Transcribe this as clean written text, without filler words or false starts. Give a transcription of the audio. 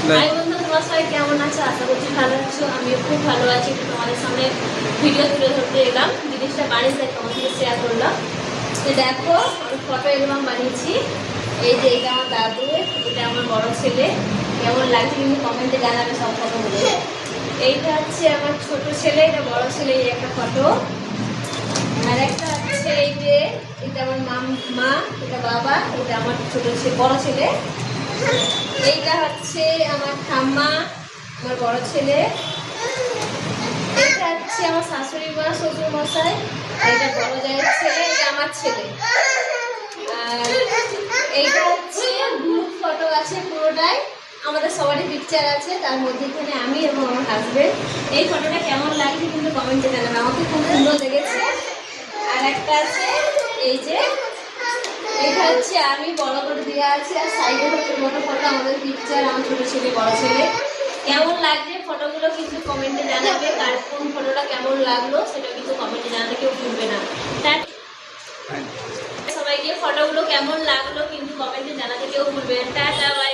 High বন্ধু, তোমার সবাই কেমন আছো? আশা করছি ভালো আছো। আমিও খুব ভালো আছি। একটু তোমাদের সামনে ভিডিও তুলে ধরতে এলাম, জিনিসটা বানিয়েছি তাই তোমার সাথে শেয়ার করলাম। তো দেখো, আমি ফটো এলবাম বানিয়েছি। এই যে এটা আমার দাদু, এটা আমার বড় ছেলে। কেমন লাগছে কিন্তু কমেন্টে জানাবে সব ফটোগুলো। এইটা হচ্ছে আমার ছোট ছেলে, এটা বড় ছেলে, এই একটা ফটো। আর একটা হচ্ছে এই যে এটা আমার মা, এটা বাবা, এটা আমার ছোট ছেলে, বড় ছেলে। এইটা হচ্ছে আমার ঠাম্মা, আমার বড় ছেলে। এটা হচ্ছে আমার শাশুড়ি মা, শ্বশুর মশাই। এটা বড় জায়ের ছেলে, এটা আমার ছেলে। আর এইটা হচ্ছে গ্রুপ ফটো আছে পুরোটাই, আমাদের সবারই পিকচার আছে, তার মধ্যে এখানে আমি এবং আমার হাজবেন্ড। এই ফটোটা কেমন লাগছে কিন্তু কমেন্টে জানাবে, আমাকে খুব সুন্দর লেগেছে। আর একটা আছে এই যে, এটা হচ্ছে আমি বড় করে দেওয়া আছে, আর সাইডে হচ্ছে বড় ফটো, আমাদের পিকচার, আমার ছোট ছেলে বড় ছেলে। কেমন লাগছে ফটোগুলো কিন্তু কমেন্টে জানাবে, কার কোন ফটোটা কেমন লাগলো সেটা কিন্তু কমেন্টে জানাতে কেউ ভুলবে না। সবাইকে ফটোগুলো কেমন লাগলো কিন্তু কমেন্টে জানাতে কেউ ভুলবে না। Tata, by.